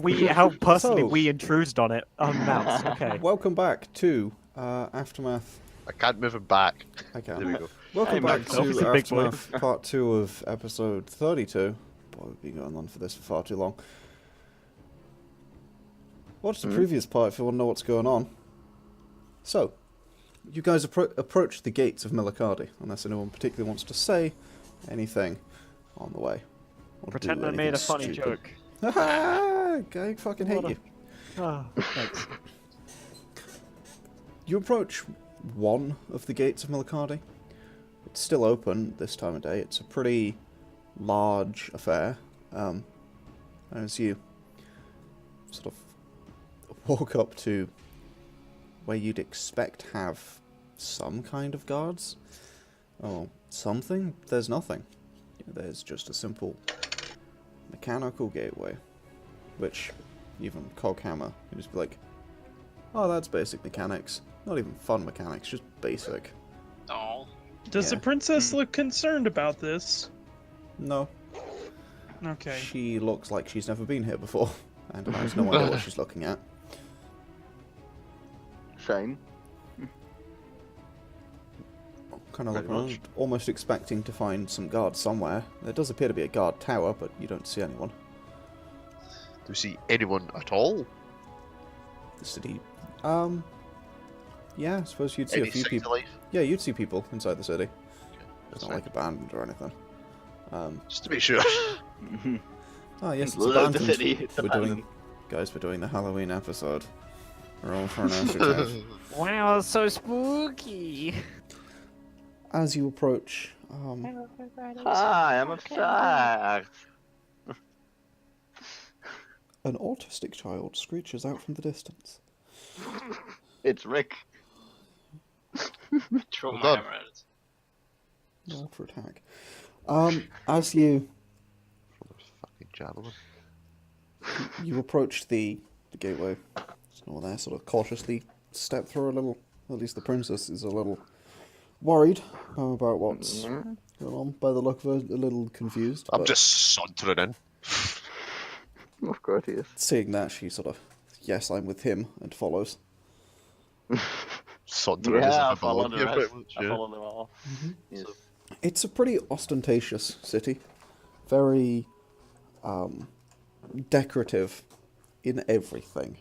How personally So- we intruded on it. Mouse. Okay. Welcome back to Aftermath. I can't move him back. Okay. There we go. Welcome Hey, back Max. to Obviously, big boy. Aftermath Part 2 of Episode 32. Boy, we've been going on for this for far too long. Watch the previous part if you want to know what's going on. So, you guys approach the gates of Milikadi, unless anyone particularly wants to say anything on the way. Or do Pretend I made a anything funny stupid. joke. Haha! I fucking hate What a- you. Ah, thanks. You approach one of the gates of Milikadi. It's still open this time of day. It's a pretty large affair. As you sort of walk up to where you'd expect to have some kind of guards, or something, there's nothing. There's just a simple mechanical gateway, which even Coghammer can just be like, oh, that's basic mechanics. Not even fun mechanics, just basic. Oh. Does Yeah. the princess look concerned about this? No, Okay. she looks like she's never been here before, and has no idea what she's looking at. Shane. Kind of look Very around, much. almost expecting to find some guards somewhere. There does appear to be a guard tower, but you don't see anyone. Do you see anyone at all? The city, yeah, I suppose you'd see Any a few signs people. of life? Yeah, you'd see people inside the city. It's That's not fine. like abandoned or anything. Just to be sure. Oh yes, it's Load the abandoned. city. It's We're abandoned. doing, guys, we're doing the Halloween episode. We're all for an ascertain. Wow, so spooky. As you approach, Hi, I'm upset. an autistic child screeches out from the distance. It's Rick. Throw Well my done. hammer at it. Roll for attack. As you Fucking javelin. approach the gateway, there's no one there. Sort of cautiously step through a little. At least the princess is a little worried about what's going on. By the look of her, a little confused. I'm but just sauntering in. Of course he is. seeing that, she sort of, yes, I'm with him, and follows. Sauntering as if Yeah, I I follow belong the here, rest. pretty much, I yeah. follow them all. Yes. It's a pretty ostentatious city, very decorative in everything.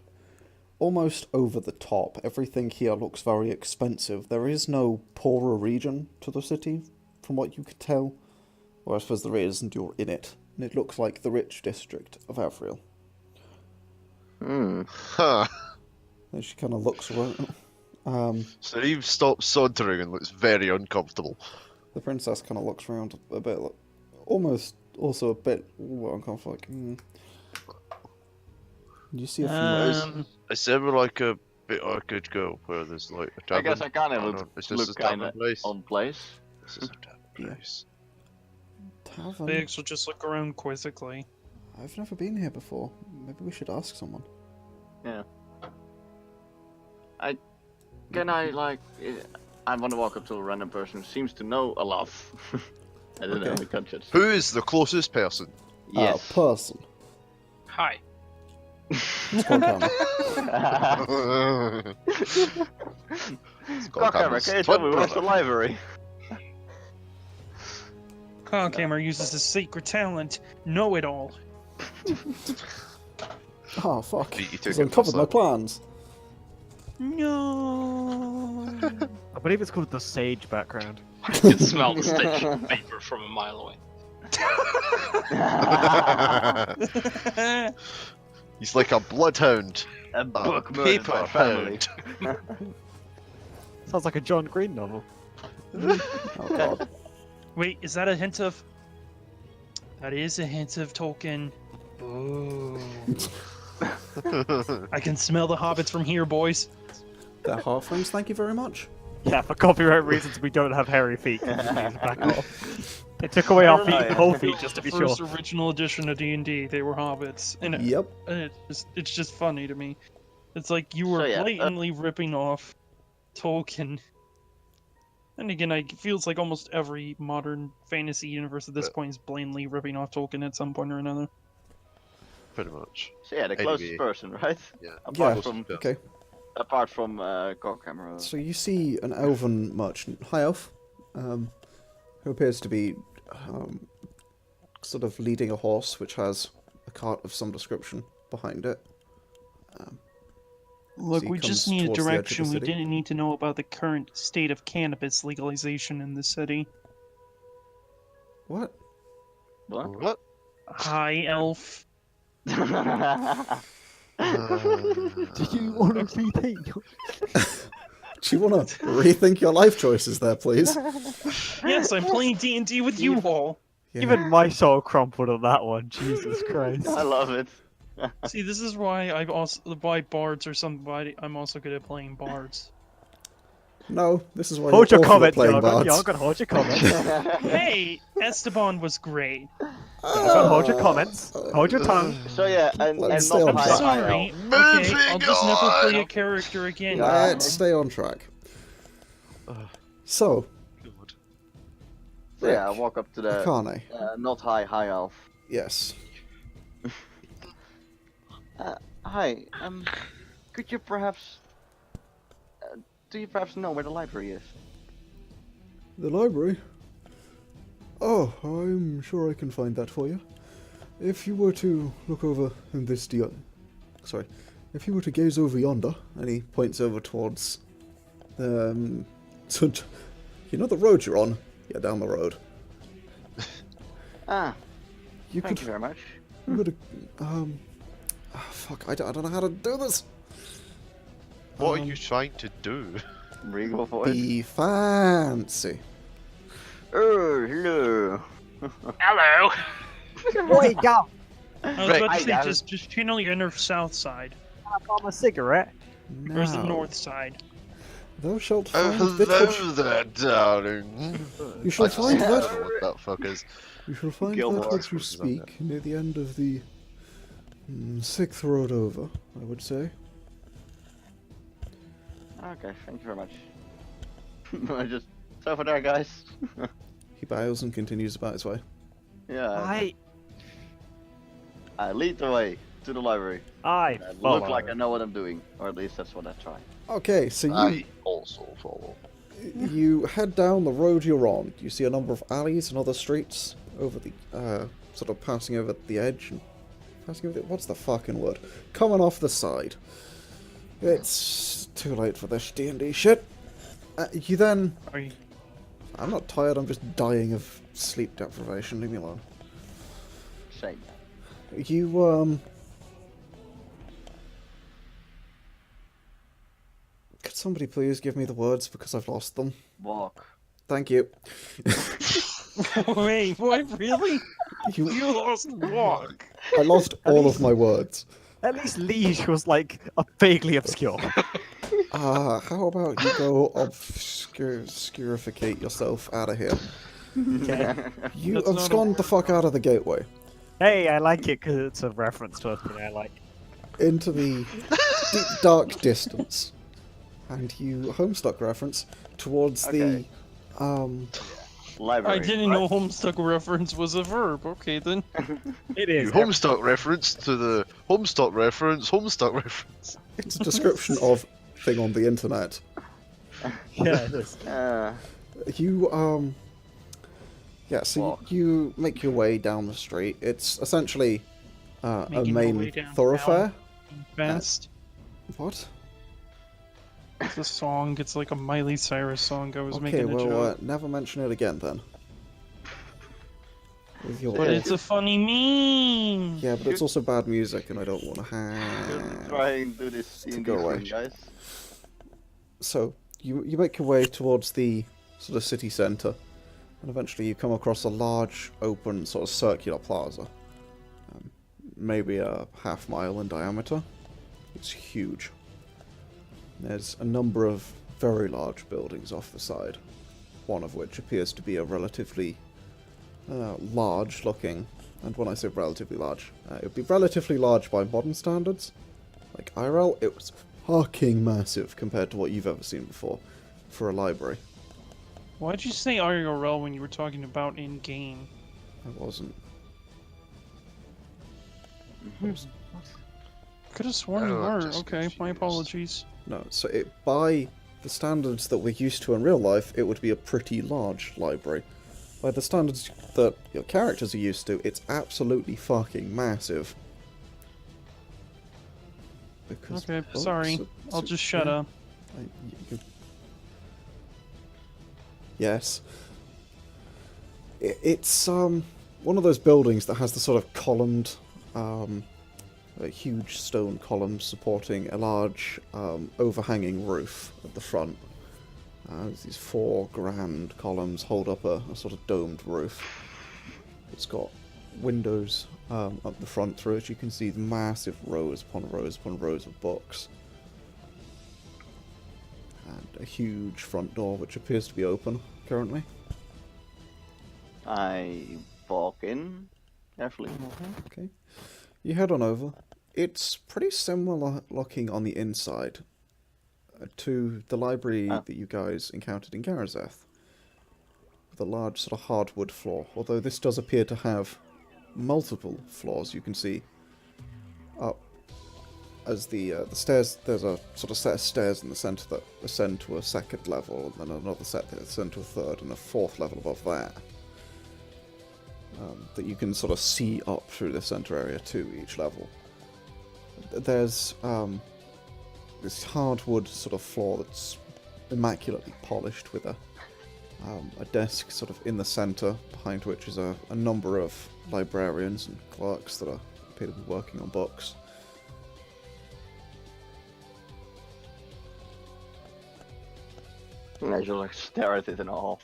Almost over the top. Everything here looks very expensive. There is no poorer region to the city, from what you could tell. Or I suppose there is, and you're in it. And it looks like the rich district of Avril. Huh. And she kind of looks around. So Eve stops sauntering and looks very uncomfortable. The princess kind of looks around a bit, like, almost also a bit uncomfortable. Like, You see a few. Is there like a bit I could go where there's like a I tavern? guess I kind Oh, of no, it's just look a tavern kind of place. on place. This is a tavern Yeah. place. Tavern. Felix will just look around quizzically. I've never been here before. Maybe we should ask someone. Yeah. Can I like? I want to walk up to a random person who seems to know a lot. I don't know. Okay. We can't judge. Who is the closest person? Yes. Person. Hi. It's Coghammer. Coghammer, can you tell me where's the library? Coghammer uses his secret talent, know it all. Oh, fuck. Beat you to He's it, uncovered my also. plans. No. I believe it's called the sage background. I can smell the stench of paper from a mile away. He's like a bloodhound. A book murdered paper by family. hound. Sounds like a John Green novel. Oh, God. Wait, is that a hint of? That is a hint of Tolkien. Boo. I can smell the hobbits from here, boys. They're halflings, thank you very much. Yeah, for copyright reasons, we don't have hairy feet. Back off. They took away our feet, whole feet, just to be sure. First original edition of D&D, they were hobbits, and Yep. it's just funny to me. It's like you were So, yeah, blatantly ripping off Tolkien. And again, it feels like almost every modern fantasy universe at this point is blatantly ripping off Tolkien at some point or another. pretty much. So yeah, the closest Anyway. person, right? Yeah. Yeah, From okay. apart from Coghammer. So you see an elven merchant, high elf, who appears to be sort of leading a horse which has a cart of some description behind it. Look, he we just comes need a towards the edge of the direction. We city. didn't need to know about the current state of cannabis legalization in the city. What? What? What? High elf. Do you want to rethink? Do you want to rethink your life choices there, please? Yes, I'm playing D&D with you all. Yeah. Even my soul crumpled on that one. Jesus Christ. I love it. See, this is why I've also why bards or somebody. I'm also good at playing bards. No, this is why Hold you're your awful at comment, playing Yargon. bards. Yargon, hold your comments. Hey, Esteban was great. Yargon, hold your comments. Hold your tongue. So yeah, and Let's not stay on I'm track. high sorry. elf. Okay, I'll just never play a character again. Let's stay on track. So, God. So yeah, I Rick, walk up to the Akane, not high elf. yes. Hi, could you perhaps do you perhaps know where the library is? The library? Oh, I'm sure I can find that for you. If you were to look over in this sorry, if you were to gaze over yonder, and he points over towards, so, you know the road you're on? Yeah, down the road. Ah, You thank could, you very much. you could, fuck, I don't know how to do this. What are you trying to do? Regal voice. Be fancy. Oh, hello. Hello. Wake up! I was about Right. to say, I- just channel your inner south side. I got my cigarette. Or is it Now, north side? Thou shalt Oh, find that hello there, darling. you shall I find don't that. know what that fuck is. You shall find Gilmore. that which you What's on speak near the end of the sixth road over, I would say. Okay, thank you very much. I just it's over there, guys. He bows and continues about his way. Yeah. I lead the way to the library. I I follow. look like I know what I'm doing, or at least that's what I try. Okay, so I also follow. you head down the road you're on. You see a number of alleys and other streets over the, sort of passing over the edge and passing over the, what's the fucking word? Coming off the side. It's too late for this D&D shit. You then, Are you? I'm not tired, I'm just dying of sleep deprivation, leave me alone. Shame. You, could somebody please give me the words because I've lost them? Walk. Thank you. Wait, what? Really? You, You lost walk. I lost all of my words. At least Liege was like a vaguely obscure. How about you go obscurificate yourself out of here? Okay. You That's not a abscond the fuck out of the gateway Hey, I like it because it's a reference to a thing I like. into the deep dark distance, and you homestuck reference towards Okay. the Library. I didn't know Homestuck reference was a verb. Okay then. It You is. Homestuck reference to the Homestuck reference. it's a description of thing on the internet. Yeah, it is. You yeah, so Walk. you make your way down the street. It's essentially a Making my way main down, thoroughfare. Fast. What? It's a song. It's like a Miley Cyrus song. I was Okay, making a well, joke. never mention it again then. With your But it's a funny meme. yeah, but it's also bad music, and I don't want to Shouldn't try and do this D&D go away. thing, guys. So you make your way towards the sort of city centre, and eventually you come across a large, open, sort of circular plaza, maybe a half-mile in diameter. It's huge. There's a number of very large buildings off the side, one of which appears to be a relatively large-looking, and when I say relatively large, it would be relatively large by modern standards. Like IRL, it was fucking massive compared to what you've ever seen before for a library. Why'd you say IRL when you were talking about in game? I wasn't. Could have sworn you Oh, were. just Okay, my confused. apologies. No, so by the standards that we're used to in real life, it would be a pretty large library. By the standards that your characters are used to, it's absolutely fucking massive. Because Okay, books sorry. are- I'll just shut yeah, up. Yes. It's one of those buildings that has the sort of columned, huge stone columns supporting a large overhanging roof at the front. These 4 grand columns hold up a sort of domed roof. It's got windows up the front through it. You can see massive rows upon rows upon rows of books. And a huge front door which appears to be open currently. I walk in carefully. Okay. You head on over. It's pretty similar looking on the inside to the library that you guys encountered in Garazeth. With a large sort of hardwood floor. Although this does appear to have multiple floors. You can see up as the stairs, there's a sort of set of stairs in the centre that ascend to a second level, and then another set that ascend to a third, and a fourth level above that. That you can sort of see up through the centre area to each level. There's this hardwood sort of floor that's immaculately polished with a desk sort of in the centre, behind which is a number of librarians and clerks that appear to be working on books. I just like stare at it in awe.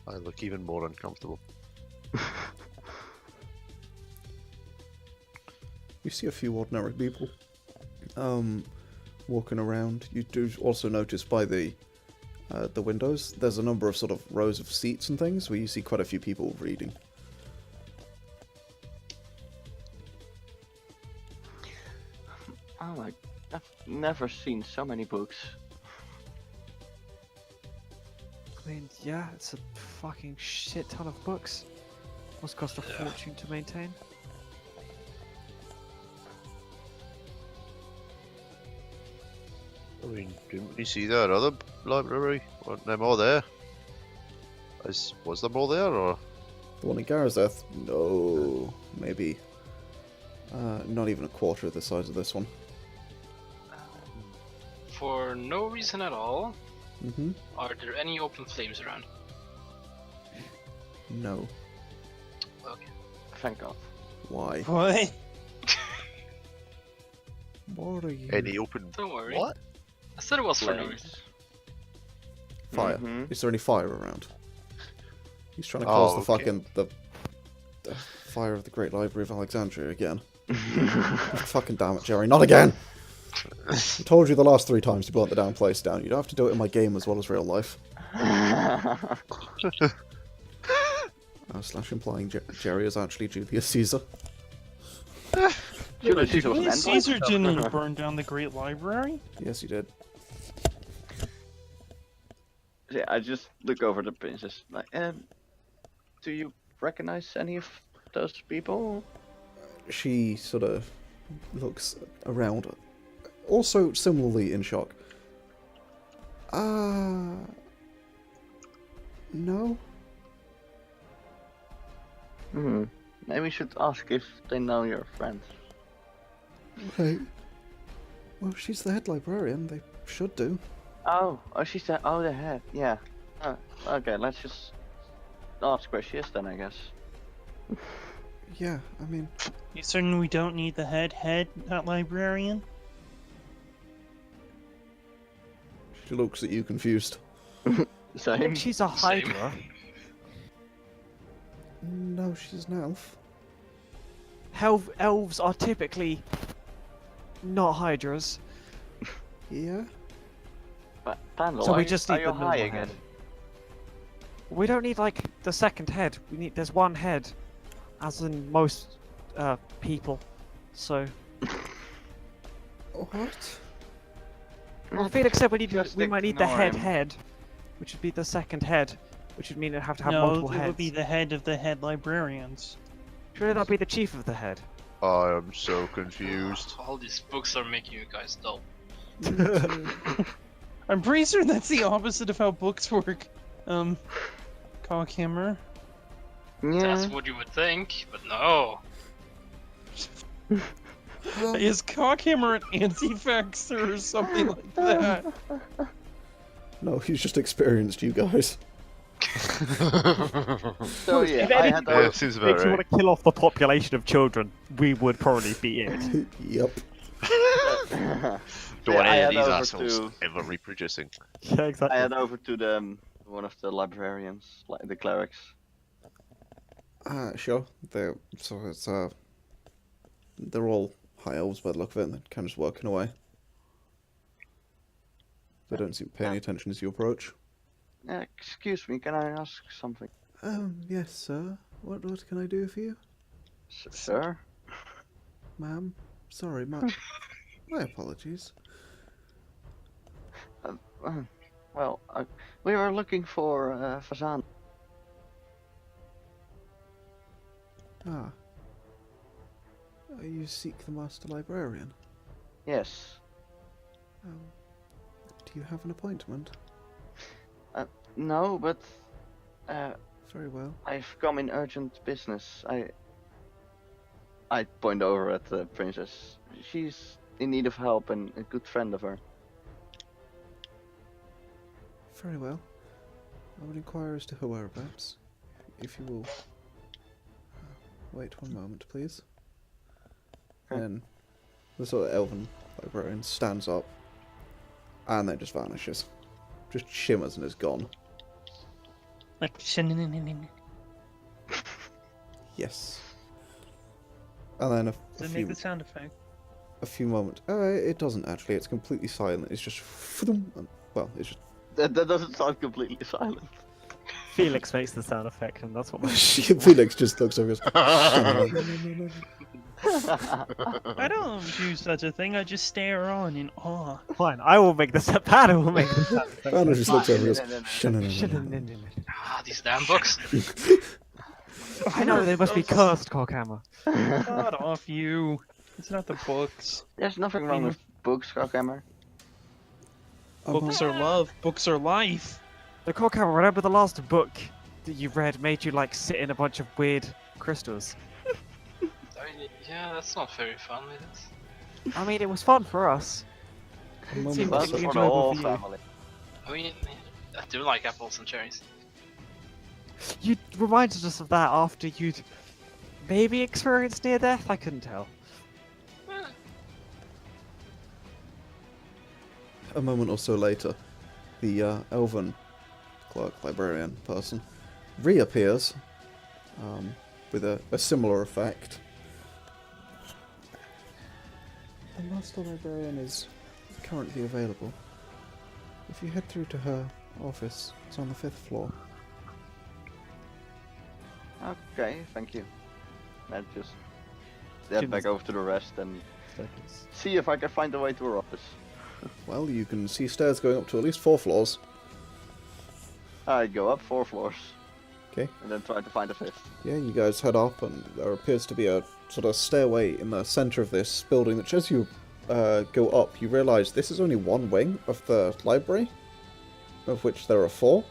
I look even more uncomfortable. You see a few ordinary people walking around. You do also notice by the windows, there's a number of sort of rows of seats and things where you see quite a few people reading. Oh my, I've never seen so many books. I mean, yeah, it's a fucking shit ton of books. Must cost a fortune to maintain. I mean, didn't we see that other library? Weren't them all there? Was them all there, or? The one in Garazeth? No, maybe not even a quarter of the size of this one. For no reason at all, Mm-hmm. are there any open flames around? No. Okay. Thank God. Why? What? What are you? Any open? Don't worry. What? I said it was for no Flames. reason. Fire. Mhm. Is there any fire around? He's trying to cause the okay. fucking the fire of the Great Library of Alexandria again. Fucking damn it, Jerry! Not again! I told you the last 3 times you burnt the damn place down. You don't have to do it in my game as well as real life. Slash implying Jerry is actually Julius Caesar. Julius Caesar was an Julius envoy. Caesar didn't burn down the Great Library. Yes, he did. Yeah, I just look over the princess. Like, do you recognize any of those people? She sort of looks around, also similarly in shock. No. Hmm. Maybe we should ask if they know your friends. Okay. Well, she's the head librarian. They should do. Oh, she said, oh, the head. Yeah. Okay, let's just ask where she is then, I guess. Yeah, I mean, You certain we don't need the head, not librarian? she looks at you confused. Same. She's a Hydra. No, she's an elf. Elves are typically not Hydras. Yeah. But Pandal, So we are just you, need are the you high normal again? head. We don't need like the second head. There's one head, as in most people. So What? well, Felix said we Just might need the ignore him. head, which would be the second head, which would mean it'd have to have No, multiple it heads. would be the head of the head librarians. Shouldn't that be the chief of the head? I am so confused. All these books are making you guys dull. I'm pretty sure that's the opposite of how books work. Coghammer. That's what you would think, but no. Is Coghammer an anti-vaxxer or something like that? No, he's just experienced, you guys. So yeah, If I anything had Yeah, over, it seems If about you right. want to kill off the population of children, we would probably be it. Yep. Don't want I any of had these over assholes to- ever reproducing. Yeah, exactly. I had over to the one of the librarians, like the clerics. Sure. They're they're all high elves by the look of it, and they're kind of just working away. They don't seem to pay any attention as you approach. Excuse me, can I ask something, Yes, sir. What can I do for you? sir? Ma'am? Sorry, my apologies. Well, we were looking for Fazan. Ah. You seek the Master Librarian? Yes. Do you have an appointment? No, but Very well. I've come in urgent business. I point over at the princess. She's in need of help and a good friend of her. Very well. I would inquire as to her whereabouts. If you will... wait one moment, please. Okay. And the sort of elven librarian stands up, and then just vanishes. Just shimmers and is gone. Like, Yes. And then does it make the sound effect? a few moments... it doesn't actually, it's completely silent. It's just... well, it's just... That doesn't sound completely silent. Felix makes the sound effect, and that's what my... Felix just looks over and goes... I don't do such a thing, I just stare on in awe. Fine, I will make the sound. Panel will make the sound effect. Anna just looks over and No, goes... no, Ah, these damn books. I know, they must be cursed, Coghammer. God off you. It's not the books. There's nothing wrong with books, Coghammer. Books are love, books are life. The Coghammer, remember the last book that you read made you, like, sit in a bunch of weird crystals? Yeah, that's not very fun, is it? I mean, it was fun for us. moment Seemed or That's so- particularly for the whole enjoyable for family. I mean, I do like apples and cherries. You reminded us of that after you'd maybe experienced near death? I couldn't tell. A moment or so later, the elven clerk librarian person reappears with a similar effect. The Master Librarian is currently available. If you head through to her office, it's on the 5th floor. Okay, thank you. I just head back over to the rest and see if I can find a way to her office. Well, you can see stairs going up to at least 4 floors. I go up 4 floors. Okay. And then try to find a 5th. Yeah, you guys head up, and there appears to be a sort of stairway in the center of this building, which as you go up, you realize this is only one wing of the library, of which there are 4.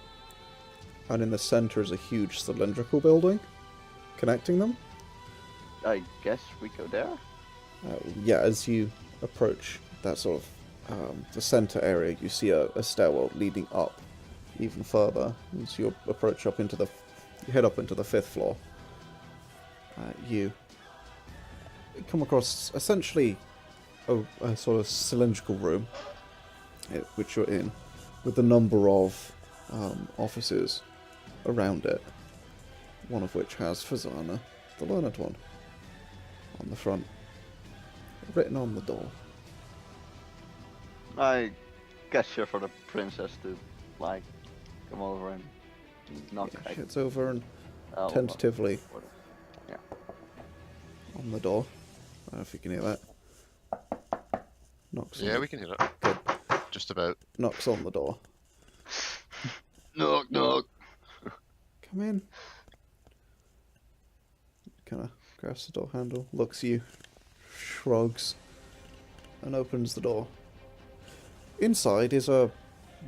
And in the center is a huge cylindrical building connecting them. I guess we go there? Yeah, as you approach that sort of the center area, you see a stairwell leading up even further. As you approach up into you head up into the 5th floor. You come across essentially a sort of cylindrical room, which you're in, with a number of offices around it. One of which has Fazana, the learned one, on the front, written on the door. I gesture for the princess to, like, come over and knock. Yeah, she heads over and Oh, tentatively yeah. on the door. I don't know if you can hear that. Knocks on Yeah, the- we can hear that. Good. Just about. Knocks on the door. Knock, knock. Come in. Kind of grabs the door handle, looks at you, shrugs, and opens the door. Inside is a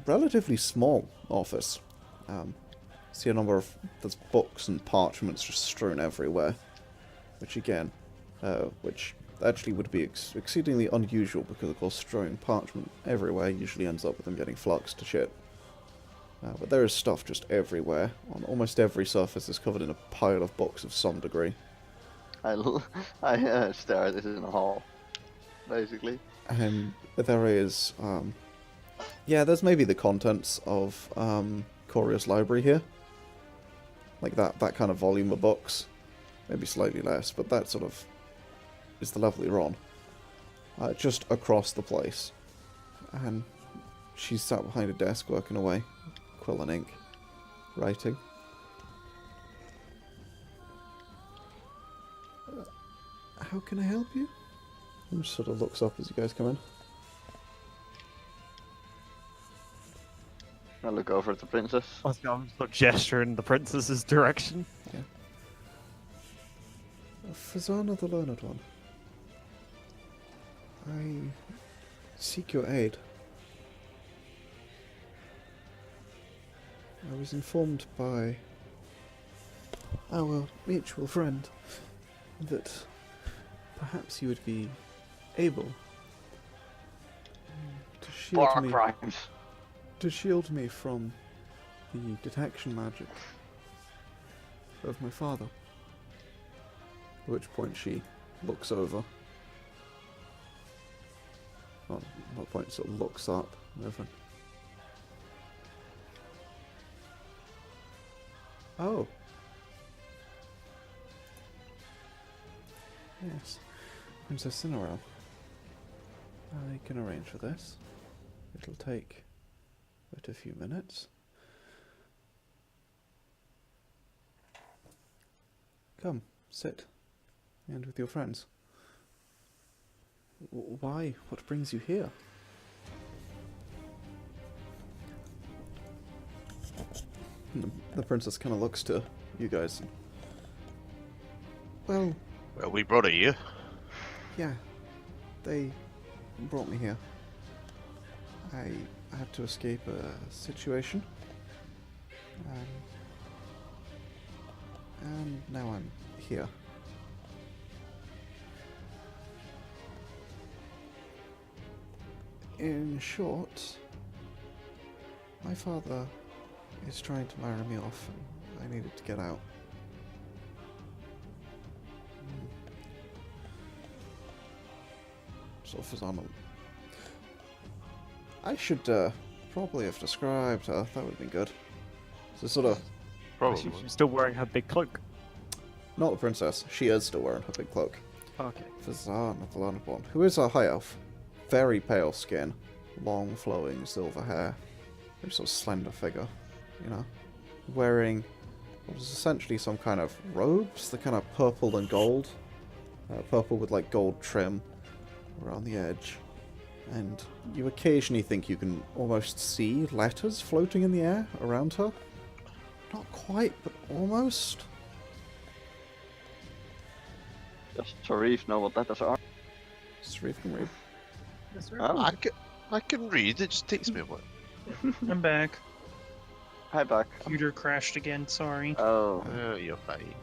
relatively small office. See a number of there's books and parchments just strewn everywhere, which actually would be exceedingly unusual because of course strewing parchment everywhere usually ends up with them getting fluxed to shit. But there is stuff just everywhere. On almost every surface is covered in a pile of books of some degree. I stare at this in a hall, basically. And there is, there's maybe the contents of Coria's library here. Like that kind of volume of books. Maybe slightly less, but that sort of is the level you're on. Just across the place. And she's sat behind a desk working away. Quill and ink. Writing. How can I help you? And just sort of looks up as you guys come in. I look over at the princess. I was going to gesture in the princess's direction. Yeah. Fazana the Learned One. I seek your aid. I was informed by our mutual friend that perhaps you would be able to shield me. Crimes. To shield me from the detection magic of my father. At which point she looks over. Well, at what point sort of looks up and everything. Oh. Yes. Princess Cinerel. I can arrange for this. It'll take but a few minutes. Come, sit. And with your friends. Why? What brings you here? And the princess kind of looks to you guys. Well, we brought her here. yeah. They brought me here. I had to escape a situation. And now I'm here. In short, my father is trying to marry me off and I needed to get out. So Fazana, I should probably have described her, that would have been good. So sort of, Probably. She's still wearing her big cloak. not the princess, she is still wearing her big cloak. Okay. Fazana the Learned One, who is a high elf. Very pale skin, long flowing silver hair, very sort of slender figure, you know, wearing what is essentially some kind of robes, the kind of purple and gold, purple with like gold trim around the edge, and you occasionally think you can almost see letters floating in the air around her. Not quite, but almost. Does Sauriv know what letters are? Sauriv can read. Oh, I can read, it just takes me a while. I'm back. hi back. Computer crashed again, sorry. Oh, Oh, you're fine.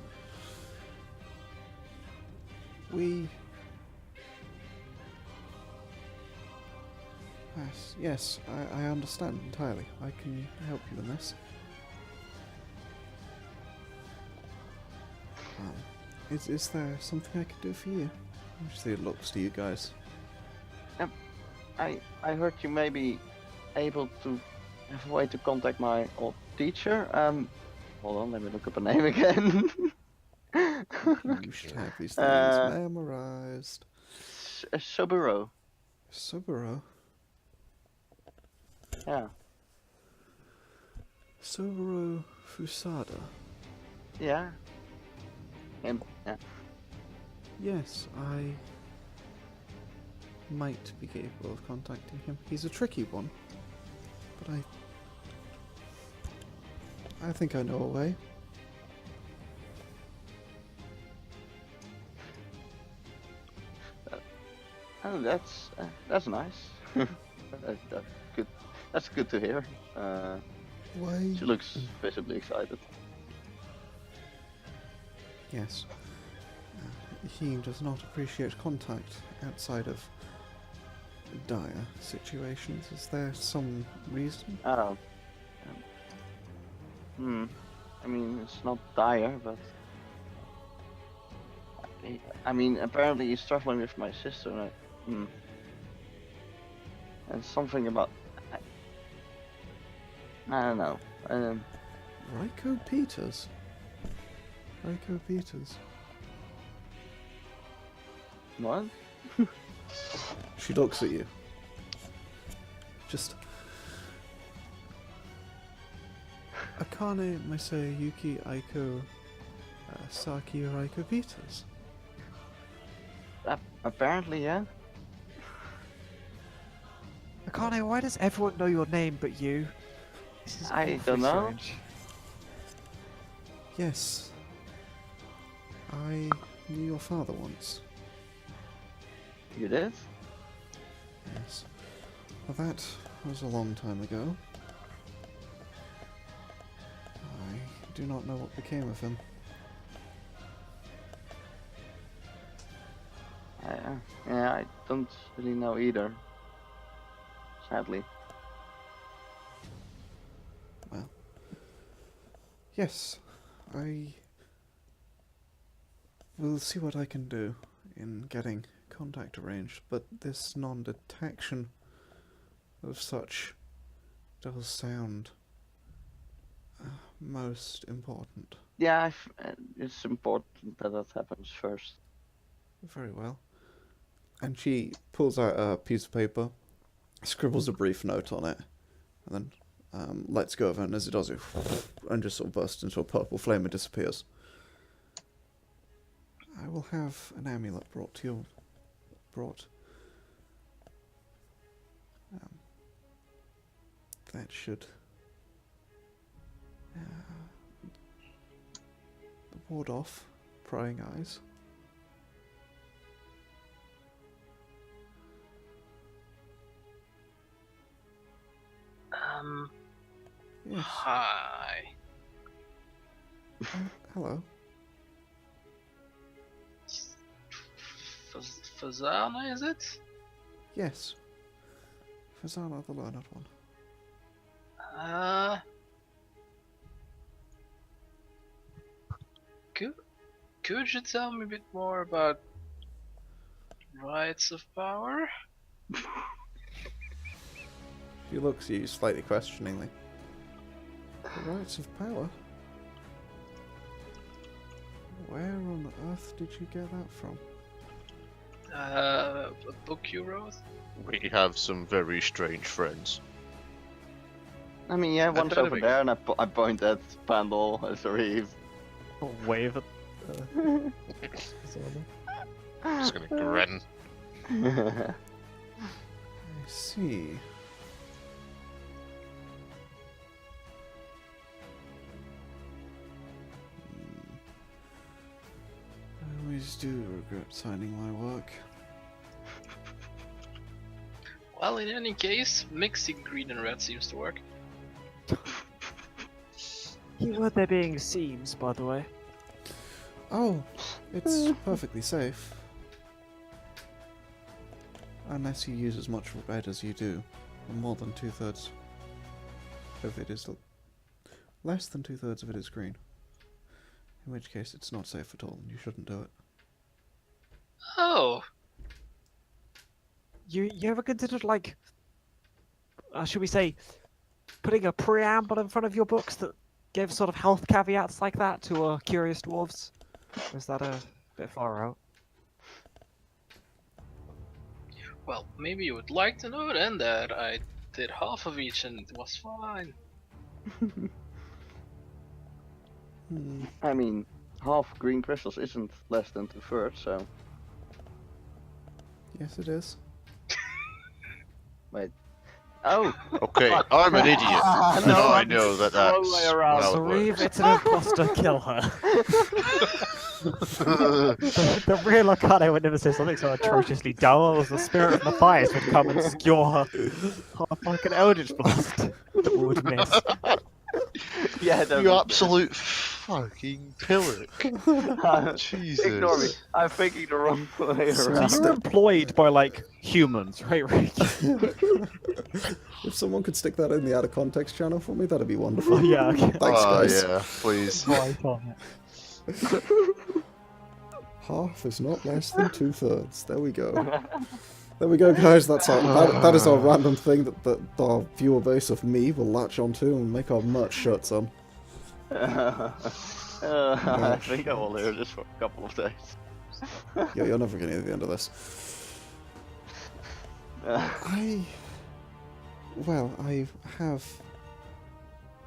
Yes, I understand entirely. I can help you in this. Is there something I could do for you? Obviously it looks to you guys. I heard you may be able to have a way to contact my old teacher. Hold on, let me look up a name again. You should have these things memorized. Soburo. Soburo? Yeah. Soburo Fusada. Yeah. Him. Yeah. Yes, I might be capable of contacting him. He's a tricky one, but I think I know a way. Oh, that's nice. That's good. That's good to hear. Why? She looks visibly excited. Yes. He does not appreciate contact outside of dire situations. Is there some reason? Oh. I mean, it's not dire, but I mean, apparently he's traveling with my sister. And and something about I don't know. Ryko Peters. Ryko Peters. What? She looks at you. Just. Akane Masayuki Aiko Saki Ryko Peters. Apparently, yeah. Akane, why does everyone know your name but you? This is I awfully don't know. strange. Yes. I knew your father once. You did? Yes. Well, that was a long time ago. I do not know what became of him. Yeah, I don't really know either. Sadly. Well. Yes. I will see what I can do in getting contact arranged, but this non-detection of such does sound most important. Yeah, it's important that that happens first. Very well. And she pulls out a piece of paper, scribbles a brief note on it, and then lets go of it, and as it does, it and just sort of bursts into a purple flame and disappears. I will have an amulet brought to you. That should ward off prying eyes. Yes. Hi. Hello. Fazana, is it? Yes. Fazana the Learned One. Could you tell me a bit more about rights of power? She looks at you slightly questioningly. The rights of power? Where on earth did you get that from? A book you wrote? We have some very strange friends. I mean, yeah, one's kinda over makes- there, and I point at Pandal and Sauriv. I'll wave at. Just gonna grin. I see. I always do regret signing my work. Well, in any mixing green and red seems to work. Keyword there being seems, by the way. Oh, it's perfectly safe. Unless you use as much red as you do, and more than 2/3 of it is less than 2/3 of it is green. In which case, it's not safe at all, and you shouldn't do it. Oh, You ever considered, like, should we say, putting a preamble in front of your books that give sort of health caveats like that to curious dwarves? Or is that a bit far out? well, maybe you would like to know then that I did half of each and it was fine. I mean, half green crystals isn't less than 2/3, so. Yes, it is. Wait. Oh! Okay, I'm an idiot. And No, I I'm know that the wrong that's way around. how it Sauriv, works. it's an imposter, kill her. The real Akane would never say something so atrociously dull as the spirit of Matthias would come and skewer her fucking Eldritch Blast that we would miss. Yeah, that You was absolute fucking pillock. bad. Jesus. Ignore me. I'm thinking the wrong way So around. So you're employed by like humans, right, Rick? If someone could stick that in the out of context channel for me, that'd be wonderful. Oh yeah, okay. Thanks, Oh, guys. yeah, please. Right on it. Half is not less than 2/3. There we go. There we go, guys. That's that is our random thing that our viewer base of me will latch onto and make our merch shirts on. I think I will hear this for a couple of days. Yeah, you're never gonna hear the end of this. I have.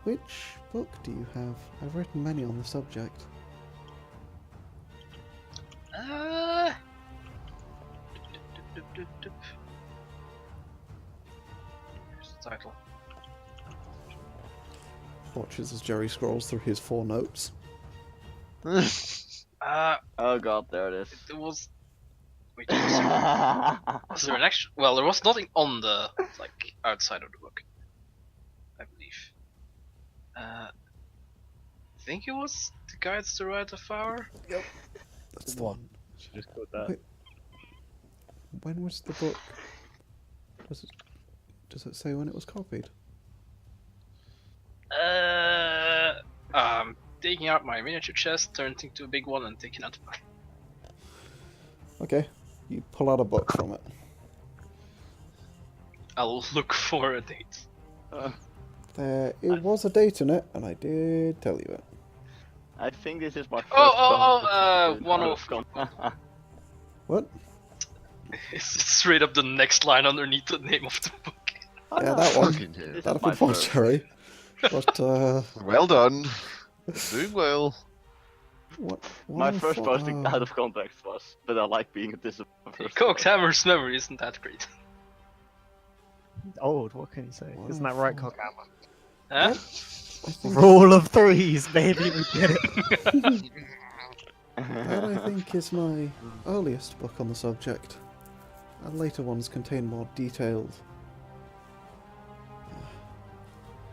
Which book do you have? I've written many on the subject. Here's the title. Watches as Jerry scrolls through his 4 notes. Oh god, there it is. It was. Wait, was there an extra? Well, there was nothing on the like outside of the book, I believe. I think it was the Guides to Rite of Power. That's the one. Should just call that. Wait. When was the book? Does it say when it was copied? Taking out my miniature chest, turned into a big one, and taking out my. Okay, you pull out a book from it. I'll look for a date. It was a date in it, and I did tell you it. I think this is my first one of. What? It's straight up the next line underneath the name of the book. Yeah, that one. Fucking hell. This That'd is my be fun, first. Jerry. But Well done. Doing well. what? My I first thought- posting out of context was, but I like being a disappointment. Coghammer's memory isn't that great. Old, what can you say? Isn't that right, Coghammer? Huh? I think Rule of threes, baby, we get it. that I think is my earliest book on the subject. And later ones contain more detailed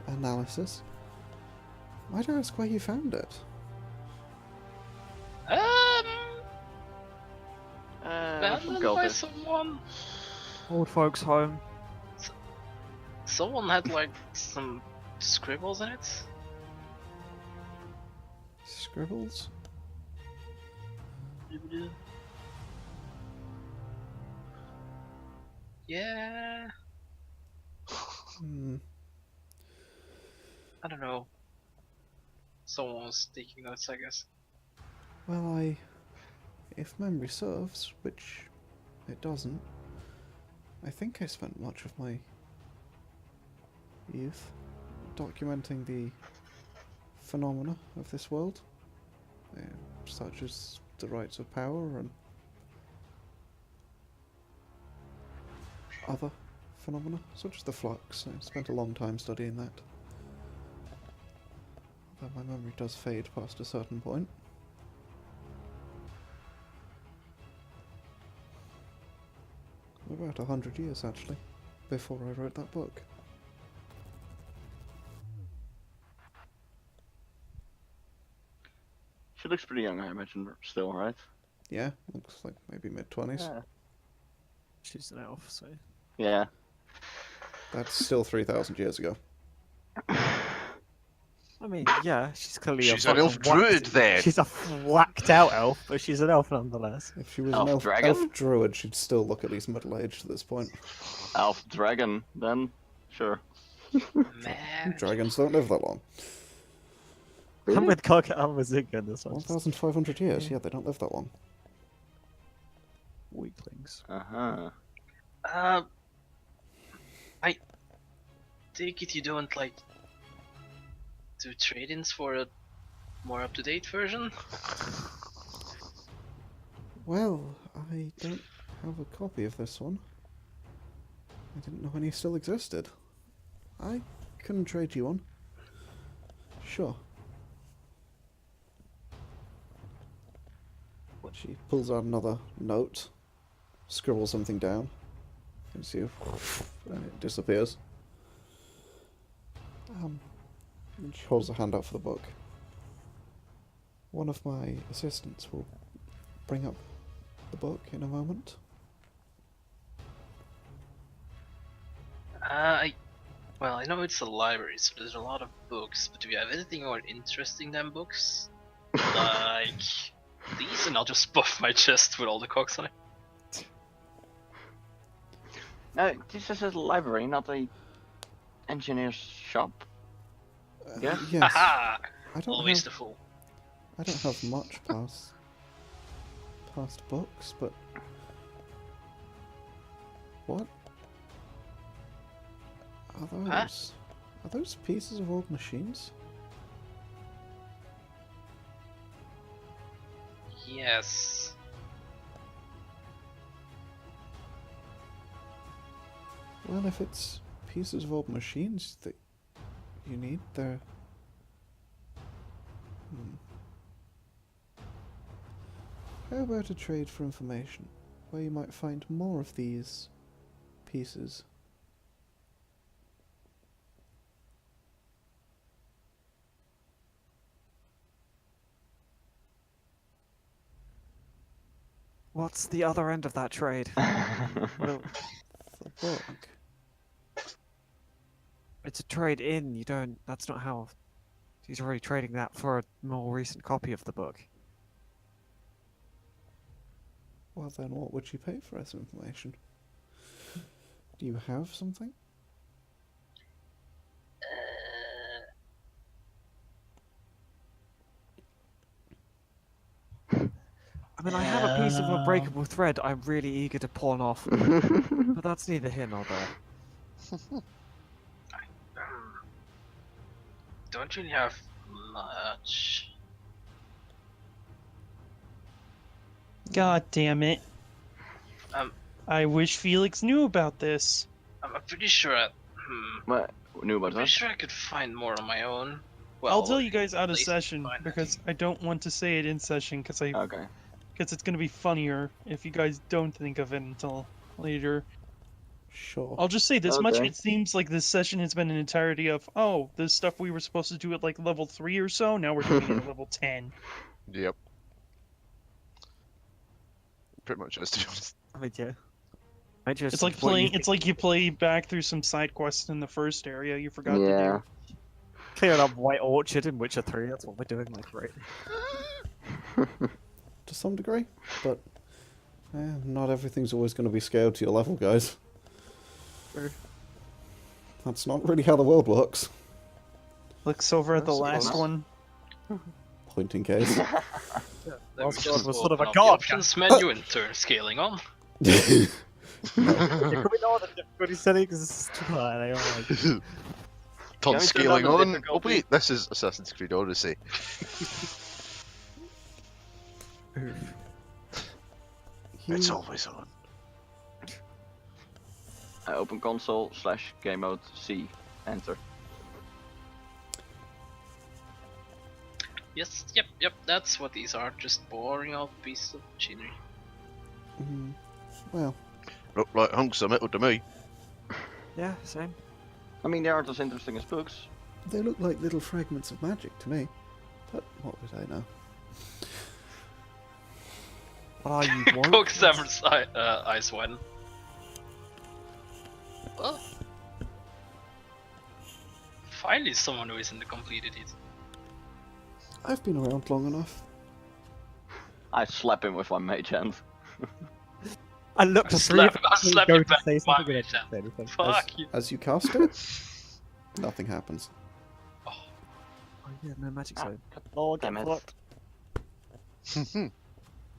analysis. Might I ask where you found it? From Abandoned by Kelvin. someone. Old folks' home. Someone had like some scribbles in it. Scribbles? Yeah, Hmm. I don't know. Someone was taking notes, I guess. Well, if memory serves, which it doesn't, I think I spent much of my youth documenting the phenomena of this world, such as the rights of power and other phenomena, such as the flux. I spent a long time studying that. Though my memory does fade past a certain point. About 100 years, actually, before I wrote that book. She looks pretty young, I imagine, still, right? Yeah, looks like maybe mid-20s. She's an elf, so. Yeah. That's still 3,000 years ago. I mean, yeah, she's clearly She's a an elf fucking whacked- druid then. She's a whacked out elf, but she's an elf nonetheless. If she was Elf an elf, dragon? elf druid, she'd still look at least middle-aged at this point. Elf dragon, then? Sure. Man. Dragons don't live that long. I'm with Coghammer with Ziggy in this one. 1,500 years, yeah, they don't live that long. Weaklings. Uh-huh. I take it you don't like do trade-ins for a more up-to-date version? Well, I don't have a copy of this one. I didn't know any still existed. I can trade you one. Sure. She pulls out another note, scribbles something down, and see, and it disappears. And she holds her hand out for the book. One of my assistants will bring up the book in a moment. Well, I know it's a library, so there's a lot of books, but do you have anything more interesting than books? Like these, and I'll just buff my chest with all the cocks on it. No, this is a library, not a engineer's shop. Yes? Yes. Haha! I don't Always have, the fool. I don't have much past books, but what are those? Huh? Are those pieces of old machines? Yes. Well, if it's pieces of old machines that you need, they're... How about a trade for information, where you might find more of these pieces? What's the other end of that trade? Well, the book. It's a trade in. You don't. That's not how. He's already trading that for a more recent copy of the book. Well then, what would you pay for this information? Do you have something? I mean, I have a piece of unbreakable thread I'm really eager to pawn off, but that's neither here nor there. Don't really have much. God damn it. I wish Felix knew about this. I'm pretty sure. What? Knew about I'm pretty that? sure I could find more on my own. Well, I'll tell you guys out of at least session find it. because I don't want to say it in session because Okay. it's gonna be funnier if you guys don't think of it until later. Sure. I'll just say this much: Okay. it seems like this session has been an entirety of the stuff we were supposed to do at like level 3 or so. Now we're doing it at level 10. Yep. Pretty much is, to be honest. I mean, yeah. I just It's like what you playing. It's like you play back through some side quests in the first area you forgot to Yeah. do. clearing up White Orchard in Witcher 3. That's what we're doing, like, right? To some degree, but not everything's always going to be scaled to your level, guys. True. That's not really how the world works. Looks over at the That's last close. one. Point in case. Then Last we God just was sort of open a up the god. options menu and turn scaling on. Yeah, can we know the difficulty settings? They are like... Turn Can we scaling turn on the on. Oh difficulty? wait, this is Assassin's Creed Odyssey. It's always on. I open console / game mode C. Enter. Yes, yep, that's what these are. Just boring old pieces of machinery. Well, Look like hunks of metal to me. Yeah, same. I mean, they aren't as interesting as books. they look like little fragments of magic to me. But what would I know? What are you, Coghammer's eyes widen. Well, finally someone who isn't a complete idiot. I've been around long enough. I slap him with my mage hand. I looked I'll to see slap- if I'll he was slap going you to back say with my something, but I mage didn't say anything. Fuck you. As you cast it, nothing happens. Oh yeah, no magic Ah, zone. Oh, damn get it. fucked.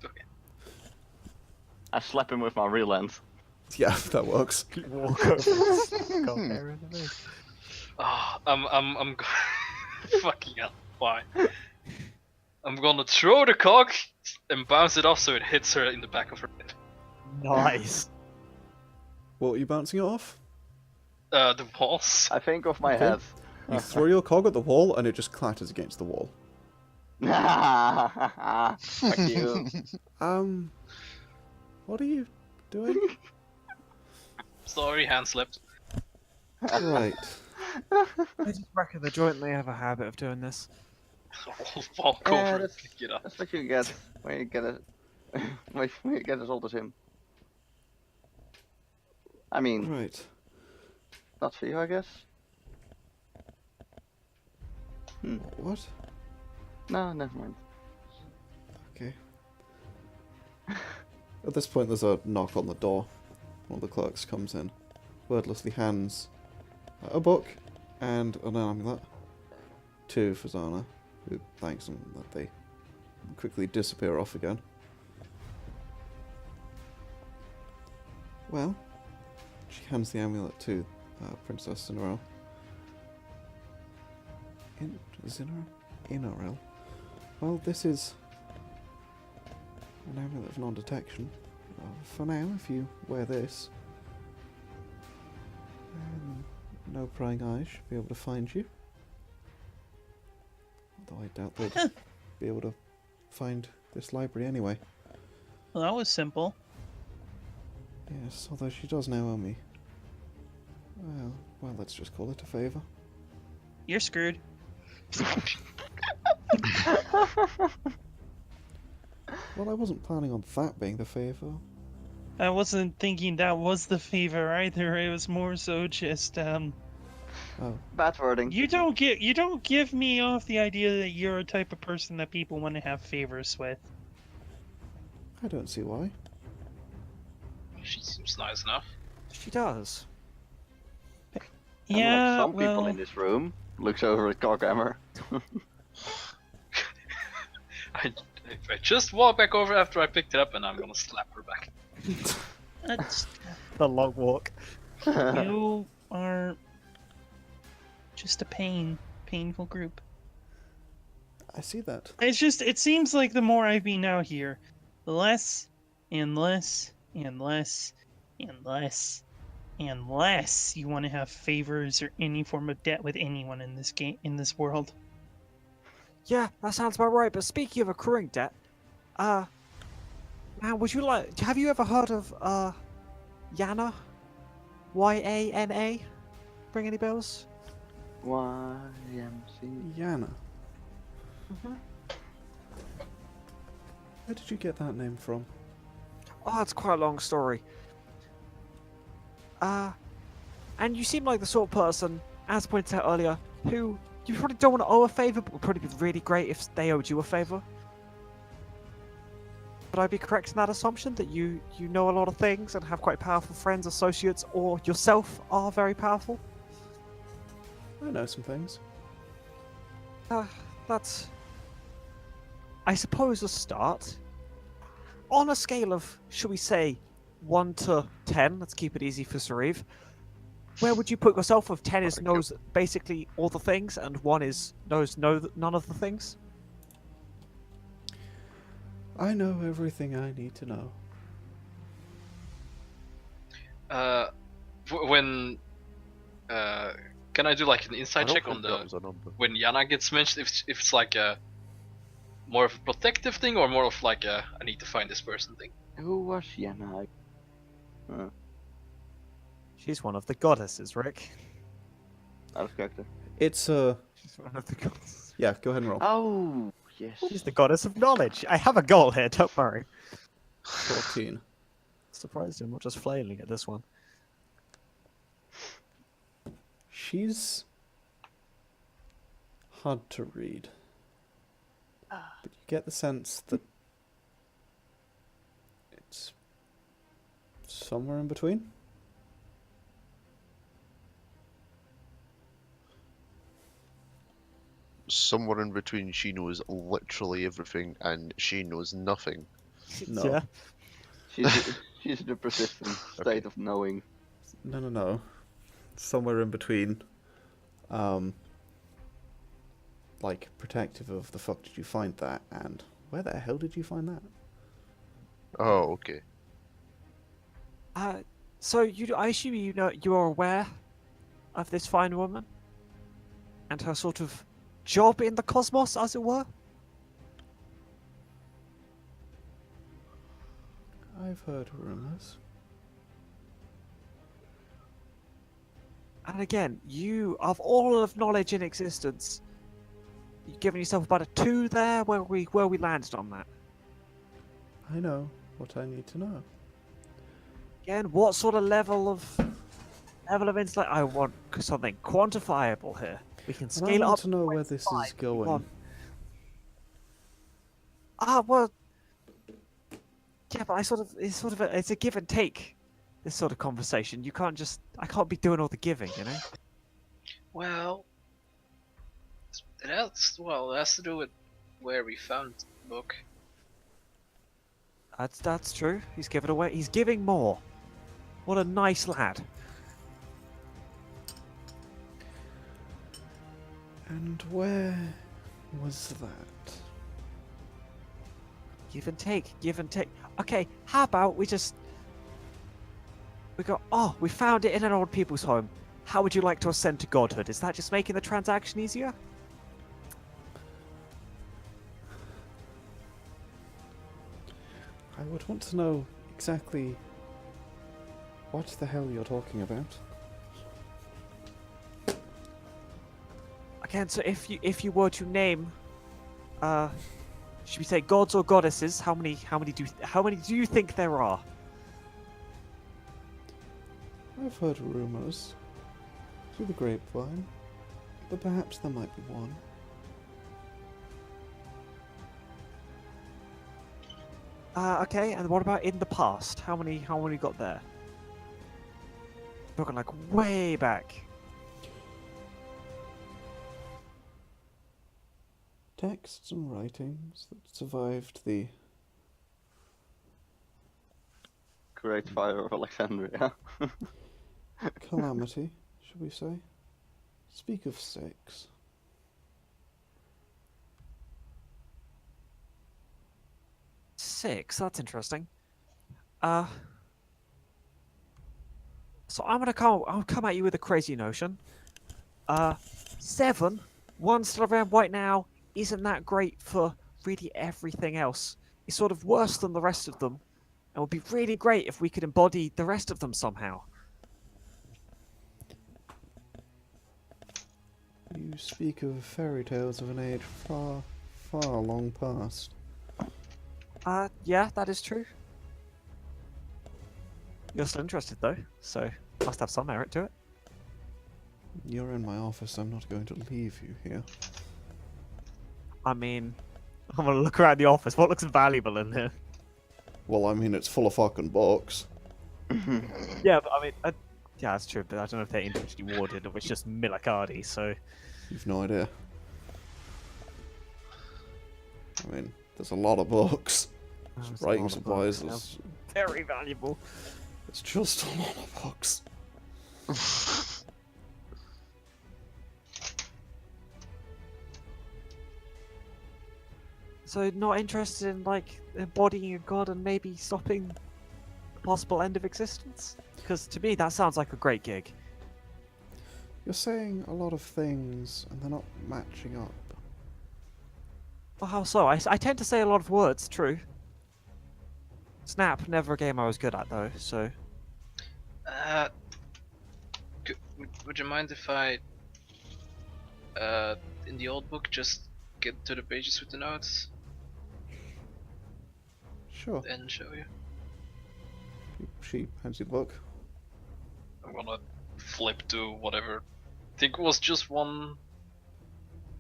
Okay. I slap him with my real hand. Yeah, that works. Walk over. Got hair in the face. Oh, I'm fucking hell. Why? I'm gonna throw the cog and bounce it off so it hits her in the back of her head. Nice. What are you bouncing it off? The walls. I think of my Okay. head. You throw your cog at the wall and it just clatters against the wall. Fuck you. What are you doing? Sorry, hand slipped. Right. I just reckon the joint may have a habit of doing this. I'll walk Yeah, over and that's, pick it up. that's what you get when you get a when you get as old as him. I mean, Right. not for you, I guess. What? No, never mind. Okay. At this point, there's a knock on the door. One of the clerks comes in, wordlessly hands a book and an amulet to Fazana, who thanks them that they quickly disappear off again. Well, she hands the amulet to Princess Zinarel. Inarel? Well, this is an amulet of non-detection. For now, if you wear this, no prying eyes should be able to find you. Although I doubt they'd be able to find this library anyway. Well, that was simple. Yes, although she does now owe me. Well, let's just call it a favour. You're screwed. Well, I wasn't planning on that being the favour. I wasn't thinking that was the favor either. It was more so just Oh, Bad wording. you don't give me off the idea that you're a type of person that people want to have favors with. I don't see why. She seems nice enough. She does. Yeah, Unlike some people well, in this room. Looks over at Coghammer. I just walk back over after I picked it up, and I'm gonna slap her back. that's, The long walk. you are just a painful group. I see that. It's just, it seems like the more I've been out here, the less and less and less and less and less you want to have favors or any form of debt with anyone in this game, in this world. Yeah, that sounds about right. But speaking of accruing debt, now would you like? Have you ever heard of Yana? Yana? Ring any bells? YMC. Yana. Where did you get that name from? Oh, it's quite a long story. And you seem like the sort of person, as pointed out earlier, who you probably don't want to owe a favor, but would probably be really great if they owed you a favor. Would I be correct in that assumption that you know a lot of things and have quite powerful friends, associates, or yourself are very powerful? I know some things. That's, I suppose, a start. On a scale of, shall we say, 1 to 10, let's keep it easy for Sauriv, where would you put yourself if 10 is knows basically all the things and 1 is knows none of the things? I know everything I need to know. When can I do like an I inside don't check on think that was the a number. when Yana gets mentioned? If it's like a more of a protective thing or more of like a I need to find this person thing. Who was Yana? She's one of the goddesses, Rick. Out of character. It's She's one of the goddesses. yeah. Go ahead and roll. Oh, yes. She's the goddess of knowledge. I have a goal here, don't worry. 14. Surprised I'm not just flailing at this one. She's hard to read, but you get the sense that it's somewhere in between. Somewhere in between, she knows literally everything, and she knows nothing. No. Yeah. She's in a persistent state of knowing. No. Somewhere in between, like, protective of the fuck did you find that, and where the hell did you find that? Oh, okay. So I assume you're aware of this fine woman and her sort of job in the cosmos, as it were. I've heard rumors. And again, you, of all of knowledge in existence, you've given yourself about a 2 there. Where we landed on that. I know what I need to know. Again, what sort of level of insight? I want something quantifiable here. We can And I scale it want up to know where this is 25 if you going. want. Well, yeah, but it's a give and take. This sort of conversation, I can't be doing all the giving, you know. Well, it has to do with where we found the book. That's true. He's giving away. He's giving more. What a nice lad. And where was that? Give and take. Give and take. Okay, how about we found it in an old people's home. How would you like to ascend to godhood? Is that just making the transaction easier? I would want to know exactly what the hell you're talking about. Again, so if you were to name, should we say gods or goddesses? How many do you think there are? I've heard rumors through the grapevine, but perhaps there might be one. Okay, and what about in the past? How many got there? Looking like way back. Texts and writings that survived the Great Fire of Alexandria. calamity, should we say? Speak of 6. Six. That's interesting. So I'll come at you with a crazy notion. 7. One still around right now isn't that great for really everything else. It's sort of worse than the rest of them. It would be really great if we could embody the rest of them somehow. You speak of fairy tales of an age far, far long past. Yeah, that is true. You're still interested though, so must have some merit to it. You're in my office, I'm not going to leave you here. I mean, I'm gonna look around the office. What looks valuable in here? Well, I mean, it's full of fucking books. Yeah, but I mean, yeah, that's true. But I don't know if they're individually warded or it's just Milikadi. So You've no idea. I mean, there's a lot of books. there's a Writing lot of supplies books, is... yeah. Very valuable. It's just a lot of books. So not interested in like embodying a god and maybe stopping the possible end of existence? Because to me that sounds like a great gig. You're saying a lot of things, and they're not matching up. Well, how so? I tend to say a lot of words. True. Snap, never a game I was good at though. So Would you mind if I, in the old book, just get to the pages with the notes Sure. and show you? She hands you the book. I'm gonna flip to whatever. I think it was just one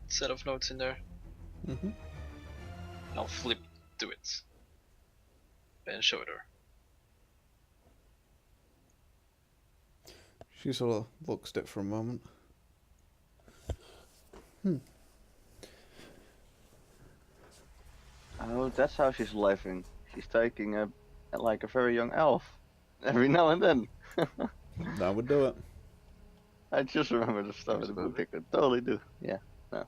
set of notes in there. Mm-hmm. I'll flip to it and show it her. She sort of looks at it for a moment. Oh, that's how she's living. She's taking like a very young elf every now and then. That would do it. I just remember the stuff in the book. I could totally do. Yeah. No.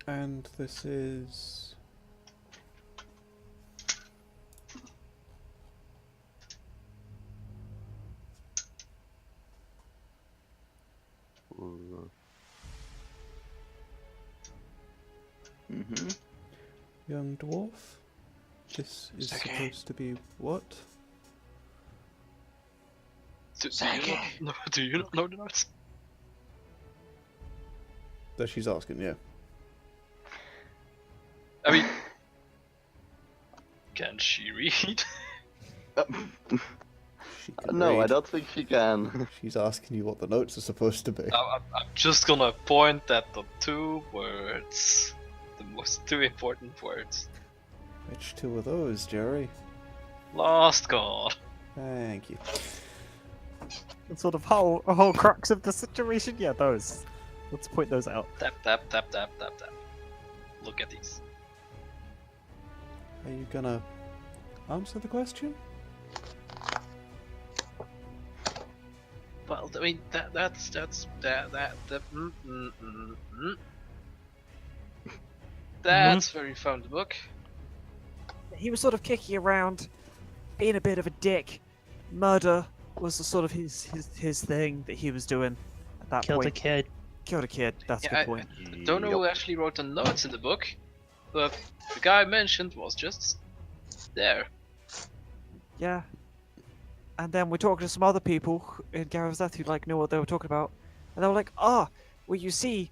And this is... Mm-hmm. Young dwarf. This is Ziggy. supposed to be what? Do you not know the notes? That she's asking, yeah. I mean, can she read? She can No, I read. don't think she can. She's asking you what the notes are supposed to be. I'm just gonna point at the two words. The most two important words. Which two are those, Jerry? Lost God. Thank you. And sort of whole crux of the situation. Yeah, those. Let's point those out. Tap, tap, tap, tap, tap, tap. Look at these. Are you gonna answer the question? Well, I mean, that's That's where you found the book. He was sort of kicking around, being a bit of a dick. Murder was the sort of his thing that he was doing at that Killed a point. kid. Killed a kid. That's a Yeah, good point. I don't know who actually wrote the notes in the book, but the guy I mentioned was just there. Yeah. And then we're talking to some other people in Garazeth who like knew what they were talking about, and they were like, "Ah, well, you see,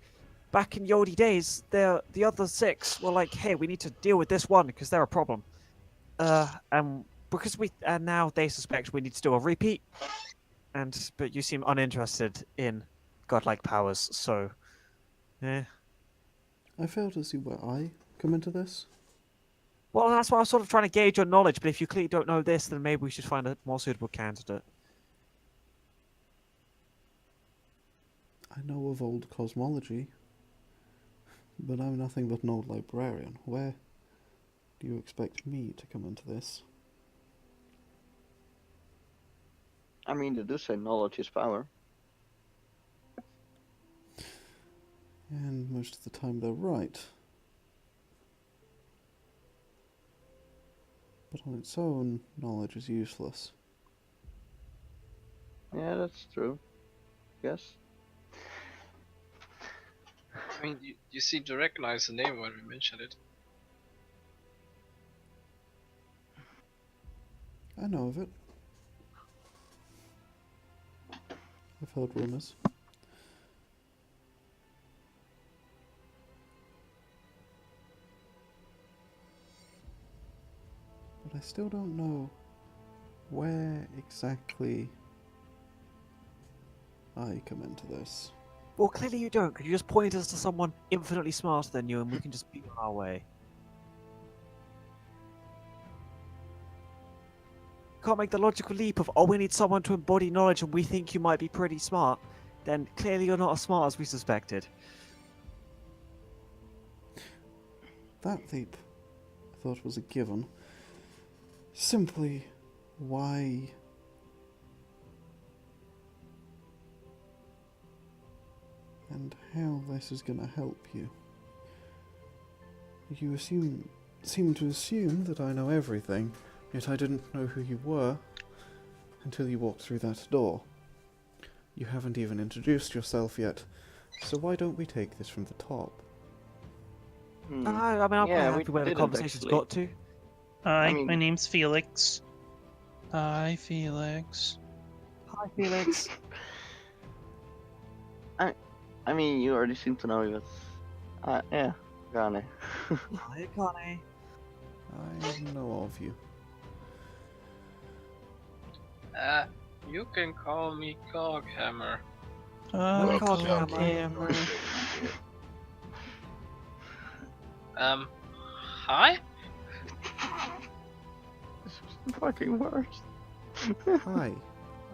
back in Yodi days, the other 6 were like, hey, we need to deal with this one because they're a problem. And now they suspect we need to do a repeat. But you seem uninterested in godlike powers, so, eh." I fail to see where I come into this. Well, that's why I was sort of trying to gauge your knowledge. But if you clearly don't know this, then maybe we should find a more suitable candidate. I know of old cosmology, but I'm nothing but an old librarian. Where do you expect me to come into this? I mean, they do say knowledge is power. And most of the time they're right. But on its own, knowledge is useless. Yeah, that's true. Yes. I mean, you seem to recognize the name when we mentioned it. I know of it. I've heard rumours. But I still don't know where exactly I come into this. Well, clearly you don't. Could you just point us to someone infinitely smarter than you, and we can just be on our way? Can't make the logical leap of, oh, we need someone to embody knowledge and we think you might be pretty smart, then clearly you're not as smart as we suspected. That leap, I thought, was a given. Simply, why... and how this is going to help you. You seem to assume that I know everything, yet I didn't know who you were until you walked through that door. You haven't even introduced yourself yet, so why don't we take this from the top? I mean, I'm quite Yeah, we happy where the didn't conversation's actually. got to. Hi, mean- my name's Felix. Hi, Felix. Hi, Felix. I mean, you already seem to know it. Yeah, Akane. Hi, Akane. I know of you. You can call me Coghammer. Hi, Coghammer. Coghammer. Hi? This was the fucking worst. Hi,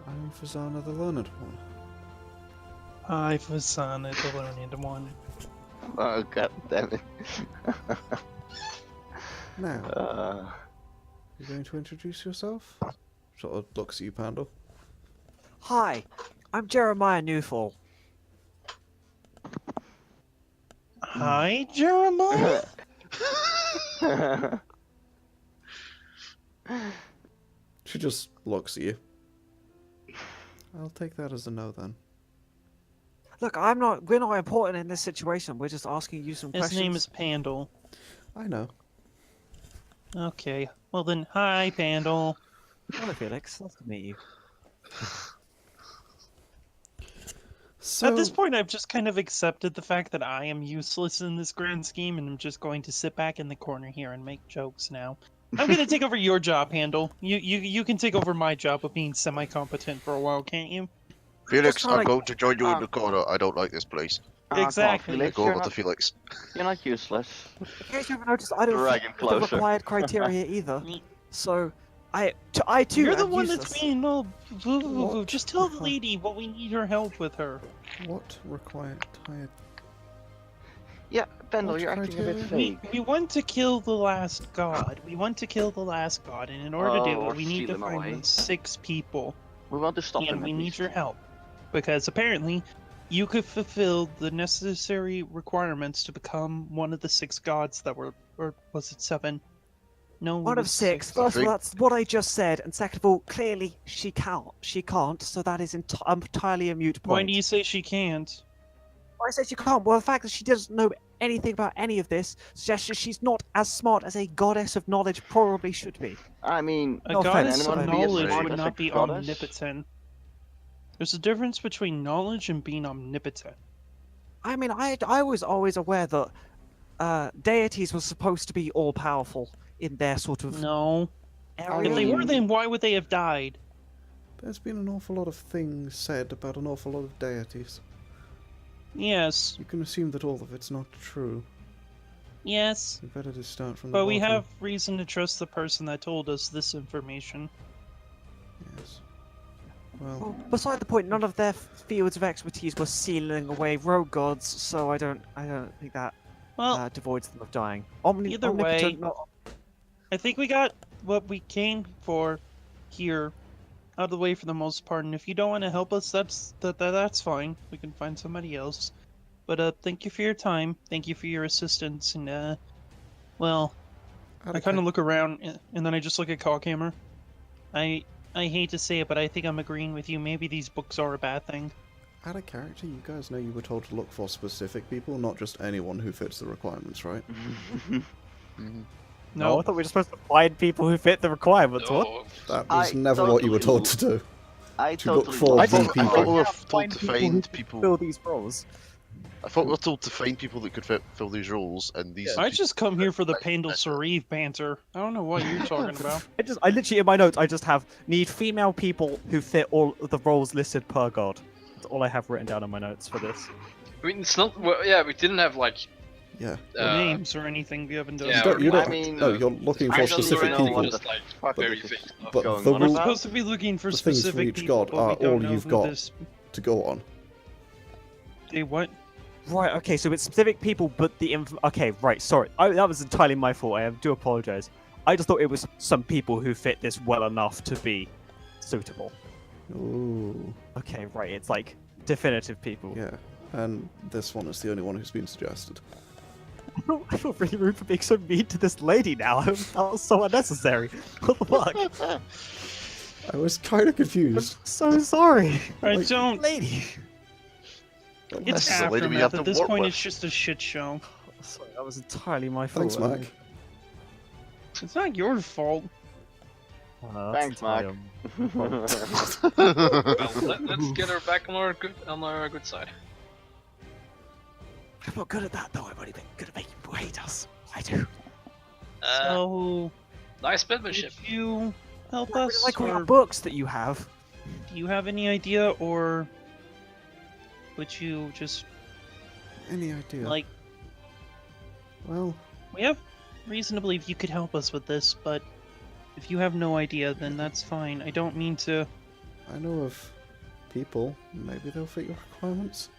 I'm Fazana the Learned One. Hi, Fasana, the learned one. Oh, god damn it. Now, you going to introduce yourself? Sort of looks at you, Pandal. Hi, I'm Jeremiah Newfall. Hi, Jeremiah. She just looks at you. I'll take that as a no then. Look, we're not important in this situation. We're just asking you some His questions. name is Pandal. I know. Okay. Well then, hi, Pandal. Hello, Felix. Nice to meet you. So, At this point, I've just kind of accepted the fact that I am useless in this grand scheme, and I'm just going to sit back in the corner here and make jokes now. I'm going to take over your job, Handel. You can take over my job of being semi-competent for a while, can't you? Felix, trying I'm to- going to join you in the corner. I don't like this place. Come on, Exactly. Felix, Go you're over to not, Felix. you're not useless. In case you haven't noticed, I don't Drag fit him the closer. required criteria either. So, I too You're the am one useless. that's being all boo-boo-boo-boo. What? Just tell the lady what we need her help with her. what required tired? Yeah, Pendle, What you're acting a bit criteria? fake. We want to kill the last god. We want to kill the last god, and in order to do Oh, it, we need to steal him find away. 6 people. We want to stop And him. we at need least. your help. Because apparently, you could fulfill the necessary requirements to become one of the 6 gods that were, or was it 7? No, it One of was 6. I First of all, think- that's what I just said, and second of all, clearly she can't. She can't. So that is entirely a mute point. Why do you say she can't? I said she can't. Well, the fact that she doesn't know anything about any of this suggests that she's not as smart as a goddess of knowledge probably should be. I mean, A No goddess offense, of anyone be as knowledge smart would as a not be goddess? omnipotent. There's a difference between knowledge and being omnipotent. I mean, I was always aware that deities were supposed to be all powerful in their sort of No. area. If they were, mean- then why would they have died? There's been an awful lot of things said about an awful lot of deities. Yes. You can assume that all of it's not true. Yes. You better just start from the But we bottom. have reason to trust the person that told us this information. Yes. Well, Well, beside the point, none of their fields of expertise were sealing away rogue gods, so I don't think that Well, devoids them of dying. Either way- Omnipotent, not- I think we got what we came for here out of the way for the most part, and if you don't want to help us, that's fine. We can find somebody else. But thank you for your time. Thank you for your assistance, and well, I kind of look around, and then I just look at Coghammer. I hate to say it, but I think I'm agreeing with you. Maybe these books are a bad thing. out of character, you guys know you were told to look for specific people, not just anyone who fits the requirements, right? No, I thought we were supposed to find people who fit the requirements. What? Oh, That was I never what you were told totally to do. I To look totally for I the just- people. I thought we were Yeah, told find to people who find can people. fill these roles. I thought we were told to find people that could fill these roles, and these. I just come here for the Right, Pandal that's- Sauriv banter. I don't know what you're talking about. I literally in my notes I just have need female people who fit all of the roles listed per god. That's all I have written down in my notes for this. I mean, it's not. Well, yeah, we didn't have like. Yeah. Names or anything we haven't done. Yeah, You or don't, I mean, no, you're looking for I don't specific know people. what Just like fuck very is vague this stuff. But going the on We're rule- about? supposed to be looking for the things for specific each people, god but are we don't all know you've who got. this- to go on. They what? Right, okay, so it's specific people, but the okay, right, sorry. That was entirely my fault. I do apologize. I just thought it was some people who fit this well enough to be suitable. Ooh. Okay, right, it's like definitive people. Yeah. And this one is the only one who's been suggested. I feel really rude for being so mean to this lady now. That was so unnecessary. What the fuck? I was kind of I'm confused. so sorry. I Like- don't. Lady. It's That's the lady we aftermath. have to At this work point, with. it's just a shit show. Sorry, that was entirely my fault. Thanks, Mac. It's not your fault. Thanks, Mark. Well, let's get her back on our good side. I'm not good at that though. I've only been good at making people hate us. I do. So, Nice would penmanship. you help I really us, like all or the books that you have. do you have any idea, or would you just Any idea? like? Well, We have reason to believe you could help us with this, but if you have no idea, then that's fine. I don't mean to. I know of people. Maybe they'll fit your requirements.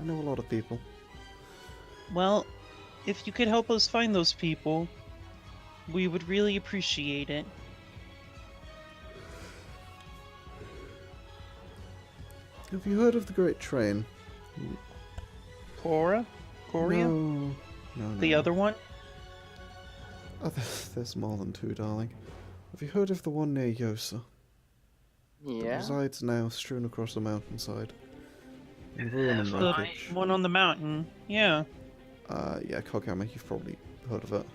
I know a lot of people. Well, if you could help us find those people, we would really appreciate it. Have you heard of the Great Train? Cora? Coria? No. No, The no. other one? Oh, there's more than two, darling. Have you heard of the one near Yosa? That Yeah. resides now strewn across the mountainside. Ruin The The Wreckage. one on the mountain. Yeah. Yeah, Coghammer, you've probably heard of it.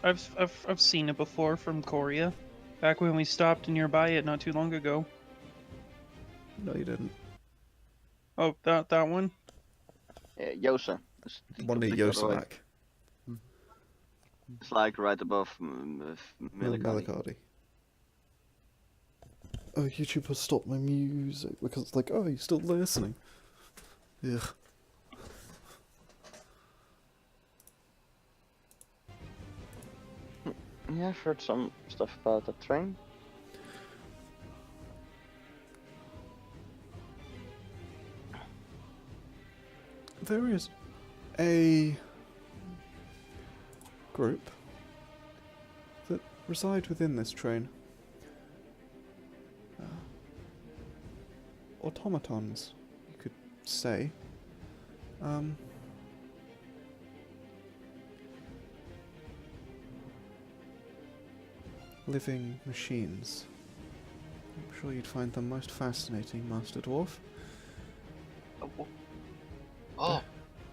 I've seen it before from Korea. Back when we stopped nearby it not too long ago. No, you didn't. Oh, that one? Yeah, Yosa. It's the One near complete other way. Yosamak. It's like right above Milikadi. Milikadi. Oh, YouTube has stopped my music because it's like, oh, you're still listening. Yeah. Yeah, I've heard some stuff about the train. There is a group that reside within this train. Automatons, you could say. Living machines. I'm sure you'd find them most fascinating, Master Dwarf. Oh,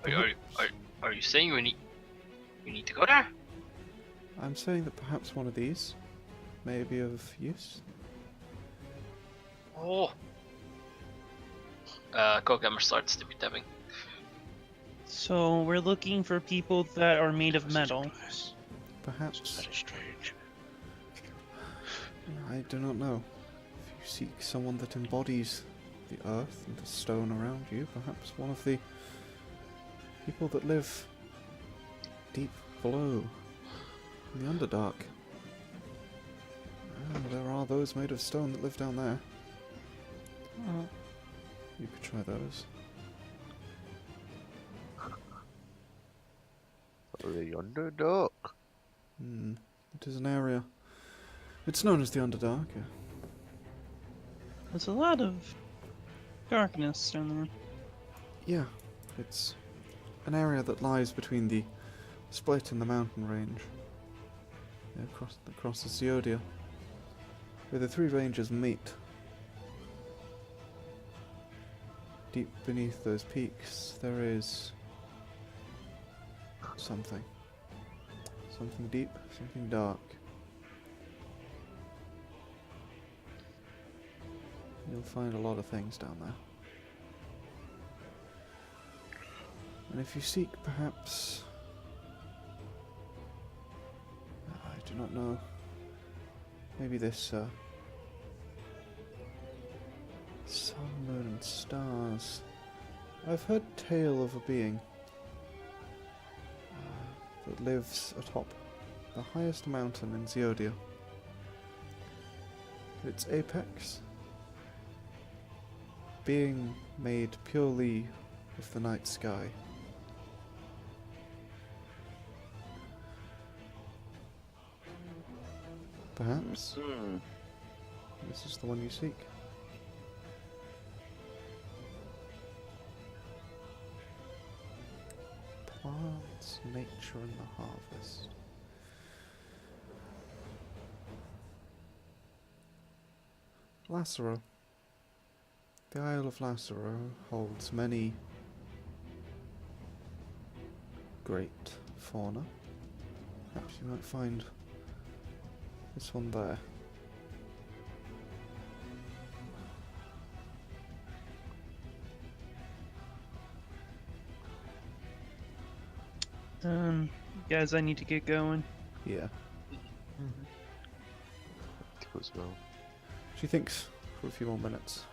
are you saying we need to go there? I'm saying that perhaps one of these may be of use. Oh. Coghammer starts to be tapping. So we're looking for people that are made of metal. Perhaps. Very strange. I do not know. If you seek someone that embodies the earth and the stone around you, perhaps one of the people that live deep below in the Underdark. There are those made of stone that live down there. You could try those. The Underdark. It is an area. It's known as the Underdark. There's a lot of darkness down there. Yeah, it's an area that lies between the split and the mountain range. Yeah, across the Ziodia, where the three ranges meet. Deep beneath those peaks, there is something. Something deep, something dark. You'll find a lot of things down there. And if you seek, perhaps... I do not know. Maybe this, sun, moon, and stars. I've heard tale of a being that lives atop the highest mountain in Ziodia. Its apex being made purely of the night sky. Perhaps this is the one you seek. Plants, nature, and the harvest. Lacero. The Isle of Lacero holds many great fauna. Perhaps you might find this one there. Guys, I need to get going. Yeah. As well. She thinks for a few more minutes.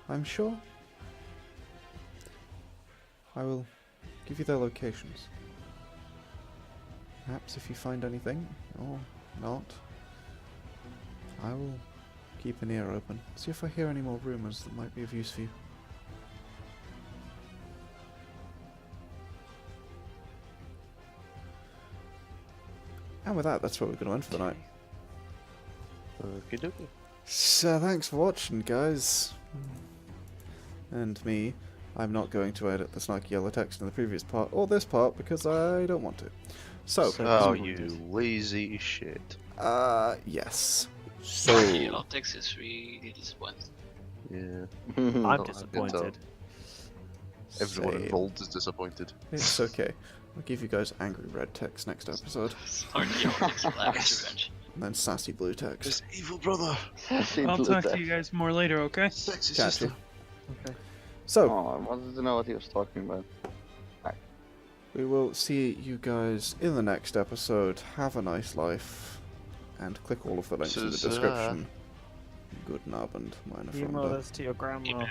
I'm sure I will give you their locations. Perhaps if you find anything, or not, I will keep an ear open. See if I hear any more rumors that might be of use for you. And with that, that's where we're going to end for the night. Okie dokie. So thanks for watching, guys. And me, I'm not going to edit the snarky yellow text in the previous part or this part because I don't want to. So, Oh, you lazy shit. yes. So, Yellow text is really disappointing. Yeah. I'm Not happy at all. disappointed. Everyone Same. involved is disappointed. It's okay. I'll give you guys angry red text next episode, Sorry, revenge. and then sassy blue text. This evil brother. I'll talk to you guys more later, okay? Sexy Catch sister. you. Okay. So, Oh, I wanted to know what he was talking about. we will see you guys in the next episode. Have a nice life, and click all of the links in the This is, description. Good Abend, meine Email Freunde. this to your grandma.